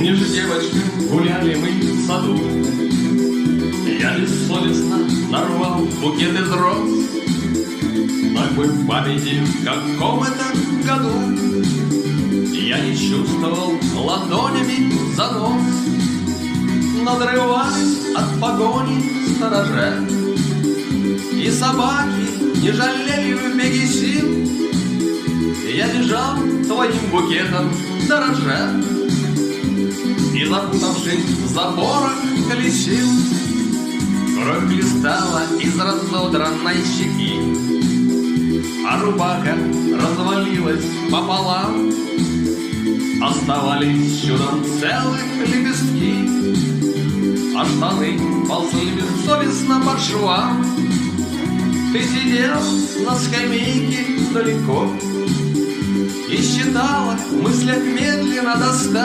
Помнишь, девочка, гуляли мы в саду, я бессовестно нарвал букет из роз. Такой в памяти, в каком это году я не чувствовал ладонями занос. Надрывались от погони сторожа, и собаки не жалели в беге сил. Я бежал твоим букетом дорожа, и, запутавшись в заборах, колесил. Кровь хлестала из разодранной щеки, а рубаха развалилась пополам. Оставались чудом целых лепестки, а штаны ползли бессовестно по швам. Ты сидел на скамейке далеко и считала в мыслях медленно до 100.